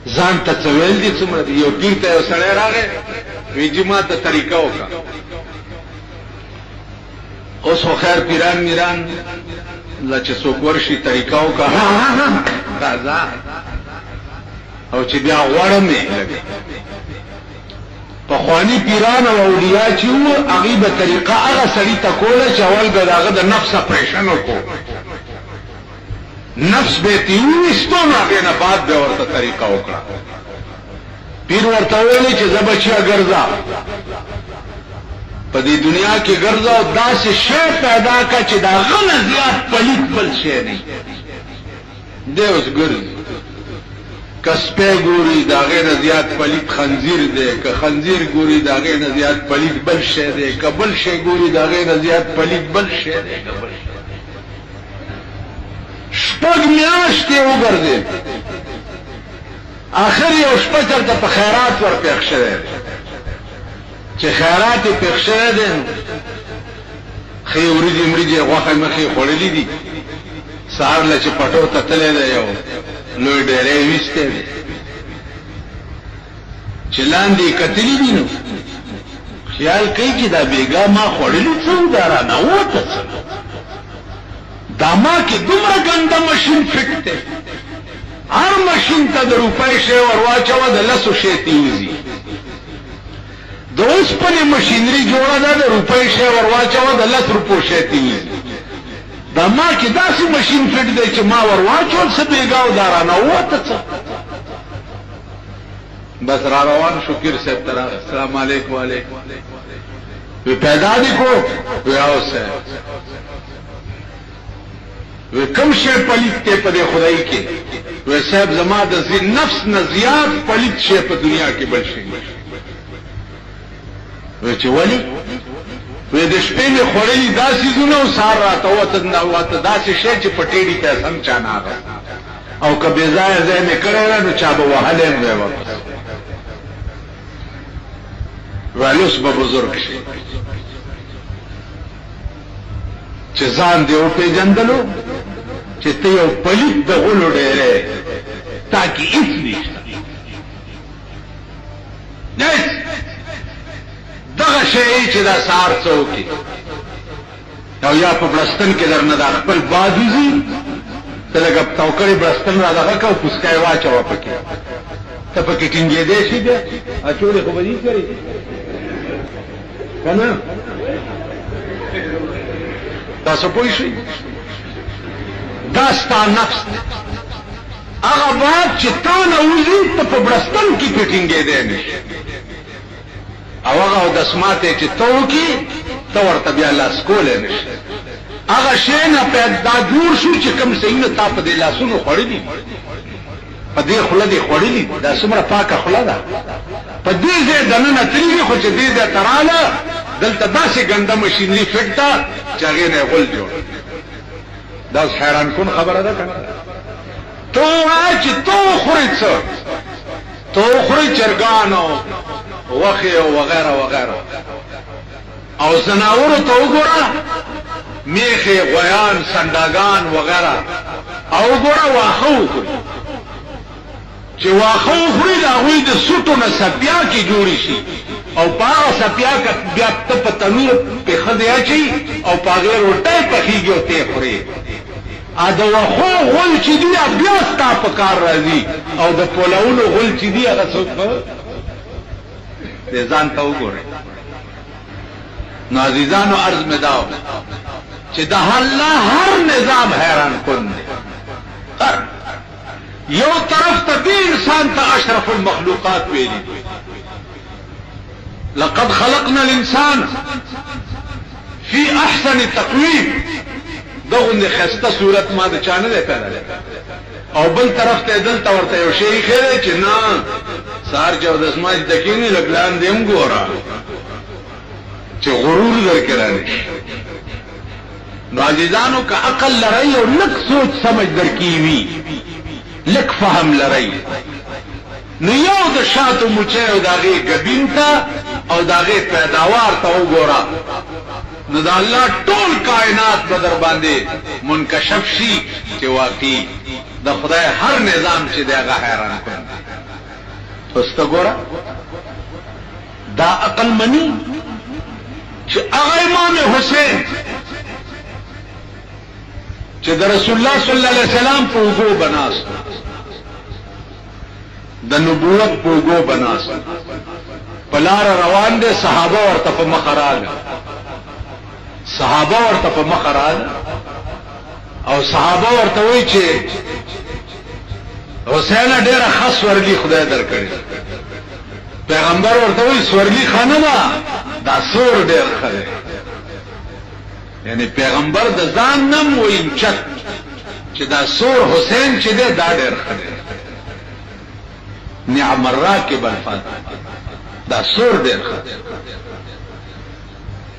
ځان ته څه ویل دي څومره دي. یو پیر ته یو سړی راغی وی چې ما ته طریقه وکړه. اوس خو خیر پیران میران لا چې څوک ورشي طریقه وکړه راځه او چې بیا غواړم پخوانی پیران او اولیاء چې وو هغه به طریقه هغه سړي ته کوله چې اول به هغه د نفس اپریشن وکړو، نفس به تیوستو هغه نه بعد به ورته طریقه وکړه. پیر ورته ویلي چې زبچیا ګرځا په دې دنیا کې ګرځا او داسې شی پیدا کا چې دا غنه زیات پلیت بل شی نه دی. اوس ګرځي کسپه ګوري دا غیر زیات پلیت خنزیر دی، که خنزیر ګوري دا غیر زیات پلیت بل شی دی، که بل شی ګوري دا غیر زیات پلیت بل شی دی. شپږ میاشتې وګرځي اخر یو شپه چرته په خیرات ور پېښ شوی چې خیرات یې پېښ شوی دی خې وریجې مریجې غوښه مخې خوړلي دي. سهار له چې پټو ته تللی دی یو لوی ډېری ویستی دی چې لاندې یې کتلي دي نو خیال کوي چې دا بېګا ما خوړلي څه و دا رانه ووته څه دا ما کې دومره ګنده مشین فټ دی. هر مشین ته د روپۍ شی ور واچوه د لسو شی تیوزي. د اوسپنې مشینري جوړه ده د روپۍ شی ور واچوه د 10 روپو شی تیوزي. دا ما کې داسې مشین فټ دی چې ما ور واچول څه بېګا و دا رانه ووته څه. بس را روان شو پیر صاحب ته راغی السلام علیکم. وعلیکم. وی پیدا دي کو وی او صاحب وی کم شی پلیت ته په دې خدای کې وی صاحب زما د نفس نه زیات پلیت شی په دنیا کې بل شي. وی چې ولی وی د شپې مې خوړلي داسې زونه او سهار راته وته داسې شی چې په ټیډي ته هم چا نه اخیست او که بې ځایه ځای مې کړی وی نو چا به وهلی م وی واپس ویل اوس به بزرګ شي چې ځان دې وپېژندلو چې ته یو پلیت د غلو ډېری تا کې هېڅ نشته. دغه شی چې دا سهار څه وکړي او یا په بړستن کې درنه دا خپل باد وځي ته لږه توکړې بړستن را دغه که او پوسکی واچوه پکې ته پکې ټینګېدی شي بیا اچولې خو به دې کړې که نه تاسو پوه شئ. دا ستا نفس دی هغه باد چې تا نه وځي ته په بړستن کې پې ټینګېدی نه شي او هغه اودسمات چې ته وکړي ته ورته بیا لاس کولی نه شي. هغه شی نه پیدا جوړ شو چې کوم شیونه تا په دې لاسونو خوړلي په دې خوله دې خوړلي دا څومره پاکه خوله ده په دې ځای دننه تللي خو چې دې ځای ته راله دلته داسې ګنده مشینري فټ ده چې هغې نه یې غول جوړ. دا اوس حیران کن خبره ده که نه؟ ته ووایه چې ته وخورې څه ته وخورې چرګان او وخې او وغیره وغیره او زناورو ته وګوره میخې غویان سنډاګان وغیره او وګوره واښه وخوري چې واښه وخوري د هغوی د سوټو نه سپیاکې جوړې شي او په هغه سپیاکه بیا ته په تنور پې ښځې اچوي او په هغې روټۍ پخېږي او ته یې خورې. د واښو غول چې دي بیا ستا په کار راځي او د پولونو غول چې دي هغه څوک دې ځان ته وګورئ. نو عزیزانو عرض مې دا چې د الله هر نظام حیران کن دی. یو طرف ته دې انسان ته اشرف المخلوقات ویلي لقد خلقنا الانسان فی احسن تقویم دغه ښایسته صورت ما د چا نه دی پیدا او بل طرف ته دلته ورته یو شی ښیلی چې نه سهار چې اودسمات ته کښېني لږ لاندې هم ګوره چې غرور درکې رانشي. نو عزیزانو که عقل لرئ او لږ سوچ سمج درکې وي لږ فهم لرئ نو یو د شاتو مچۍ او د هغې ګبین ته او د هغې پیداوار ته وګوره نو د الله ټول کائنات به در باندې منکشف شي چې واقعي د خدای هر نظام چې دی هغه حیران کن. استګورا دا عقل منی چې هغه امام حسین چې د رسول الله صلی الله علیه وسلم په وګو بناست د نبوت په وګو بناست بلار روان دي صحابه ورته په مخراله او صحابه ورته وی چې حسین ډېر خاص ورلی خدای درکړي پیغمبر ورته وی سورلی خانه دا سور ډېر خره یعنی پیغمبر د ځان نم ویم چې دا سور حسین چې دا ډېر خره نعم الراکب الفاتح دا سور ډېر خره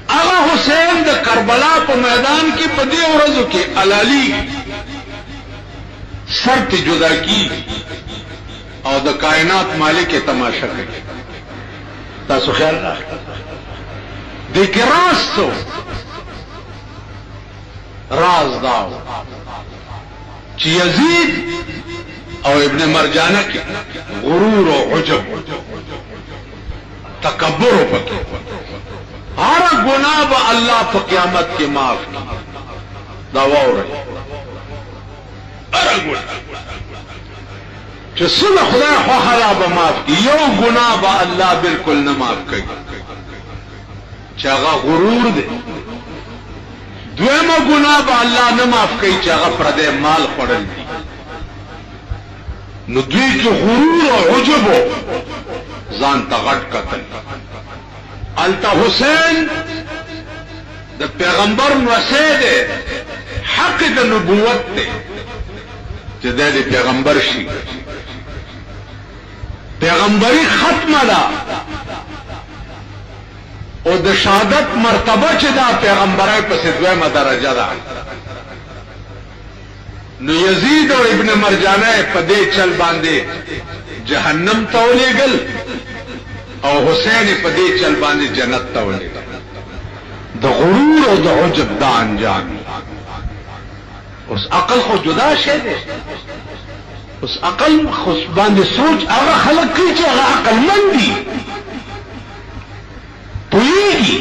هغه حسین د کربلا په میدان کې په دې ورځو کې علالی سر ته جدا کی او د کائنات مالک تماشا کوي تاسو خیال راځي د کراستو راز داو چې یزید او ابن مرجانه کې غرور او عجب تکبر وکړي هر گناہ با اللہ په قیامت کې معاف کی دا وره هر گناہ چې څنګه خدای خو حلا به معاف کی یو گناہ با اللہ بالکل نه معاف کوي چې هغه غرور دی دویمه گناہ با اللہ نه معاف کوي چې هغه پردې مال خوړل دي نو دوی کې غرور او عجب ځان ته غټ کتل التا حسین د پیغمبر نوسه ده حق د نبوت ده چې د پیغمبر شي پیغمبري ختمه ده او د شهادت مرتبه چې دا پیغمبرای په دویمه درجه ده نو یزید او ابن مرجانه په دې چل باندې جهنم ته ولېګل او حسین په دې چل باندې جنت ته ولېګل د غرور او د عجب دا انجام اوس عقل خو جدا شی دی اوس عقل خو باندې سوچ هغه خلک کوي چې هغه عقل مند دي پوهیږي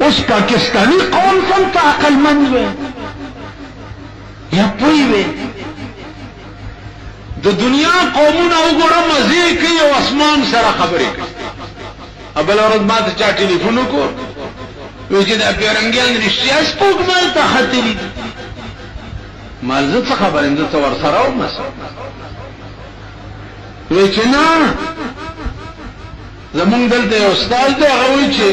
اوس پاکستانی قوم څنګه عقل مند وي یا پوهی وي د دنیا قومونه وګوره مزه کوي او اسمان سره خبرې کوي ابل ورځ ما ته چا ټلیفون وکړ وی چې د پیرنګیان رښتیا سپوږمۍ ته ختلی مال زه څه خبرې زه څه ورسره وم وی چې نه زمونږ دلته یو استاد دی هغه وی چې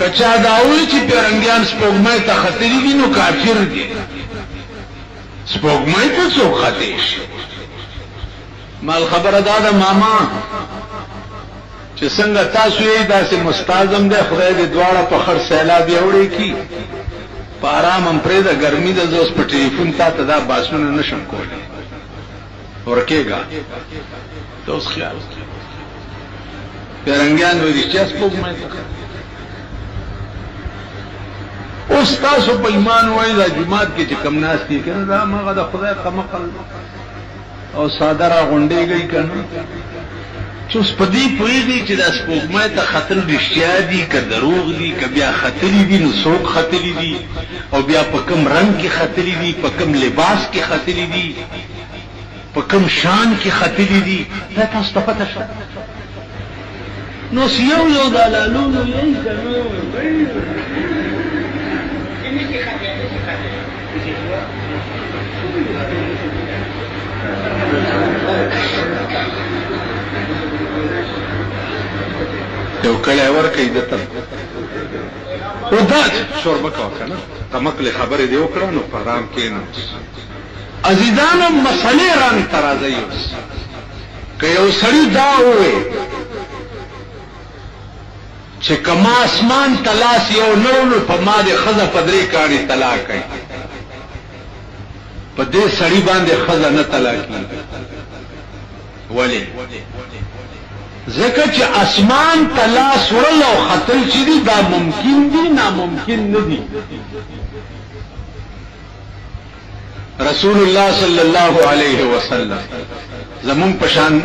کچا دا وی چې پیرنګیان سپوږمۍ ته ختلی دي نو کافر دي سپوږمۍ ته څوک ختلی شي مال خبره دا ماما چې څنګه تاسو یې داسې مستعظم دی خدای دې دواړه په خر سیلاب یوړي کی په آرام هم پرې د ګرمي د زوس په ټلیفون تا ته دا باسونه نشم کولی ورکېګا دوس خیال پیرنګیان وې چې سپوږمۍ اوس تاسو په ایمان وای د جمعات کې چې کم ناس دي کنه دا ماغه د خدای قمقل او ساده را غونډې گئی کنه چې سپدی پویږي چې د سپوږمۍ ته خطر رښتیا دي که دروغ دي که بیا خطرې دي نو څوک خطرې دي او بیا په کوم رنگ کې خطرې دي په کوم لباس کې خطرې دي په کوم شان کې خطرې دي دا تاسو ته پته شته نو یو د لالونو یې کنه یو کله ورکې دته او دا شوربه کا کنه تمکل خبرې دی وکړه نو پرام کېنو عزیزانو مسلې ران ترازی اوس که یو سړی دا وې چې کما اسمان تلاش یو نو په ما دې خزه پدری کانی طلاق کوي په دې سړی باندې خزه نه طلاق کیږي ولی ځکه چې اسمان تلاش ورل او خطر چې دی دا ممکن دی ناممکن نه دی رسول الله صلی الله علیه وسلم زمون پشان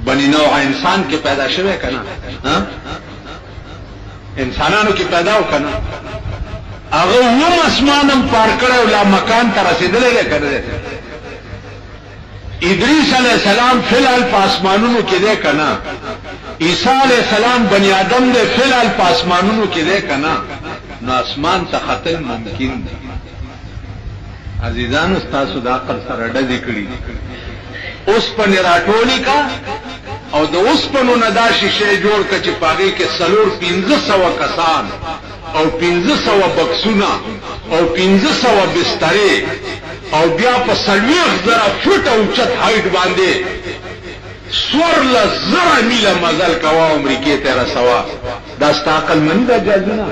بنی نوع انسان کې پیدا شوه کنه انسانانو کې پیدا وکنه هغه و اسمانم پار کړو لا مکان ته رسیدلې کړه ادریس علیہ السلام فی الحال پاسمانونو کې ده کنا عیسی علیہ السلام بنی آدم ده فی الحال پاسمانونو کې ده کنا نو اسمان ته ختل ممکن ده عزیزانو تاسو د عقل سره ډډې کړی اوس په راټولی کا او د اوس په نو ندا شیشه جوړ ک چې پاګی کې سلور 1500 کسان او 1500 بکسونه او 1500 بسترې او بیا په 30,000 فوټ اوچت هایټ باندې سور لزر میله مزل کوا امریکای ته رسوا دا ستاقل منی دا جازونه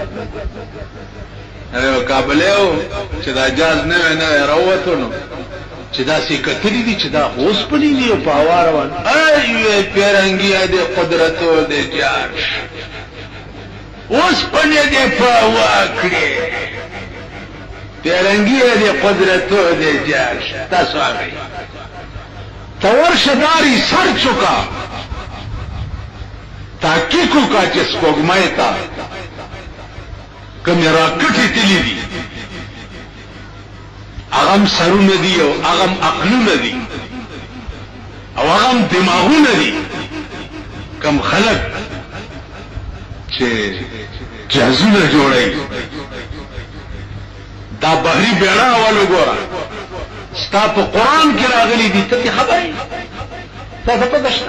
ایو کابلیو چې دا جاز نه راوته نو چې دا سې کتلی دي چې دا اوس پنی دی په اوار وان ایو پیرنګي دې قدرتو دې جار اوس پنی دې په واکړي پیرنګي دې قدرتو دې جار تاسو هغه تور شداری سر چکا تحقیقو کا چې سپوږمۍ تا کمی راکټی تلی دي اغم سرونه دي او اغم عقلونه دي او اغم دماغونه دي کم خلق چې جهازونه جوړي دا بحری بیڑا اولو ګورا ستا په قرآن کې راغلي دي ته خبرې تاسو په دشت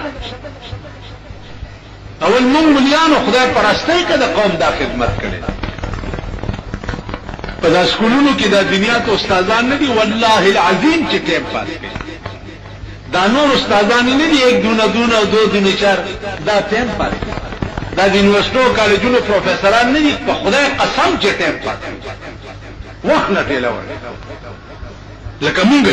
اول مونږ مليانو خدای پرستۍ کده قوم دا خدمت کړي په داس کولونو کې دا دنیا ته استادان نه دي والله العظیم چې ټیم پاس کوي دا نور استادان نه دي یک دونه او دو دونه چار دا ټیم پاس دا د یونیورسيټو کالجونو پروفیسوران نه دي په خدای قسم چې ټیم پاس کوي وخت نه ټیلور لکه مونږ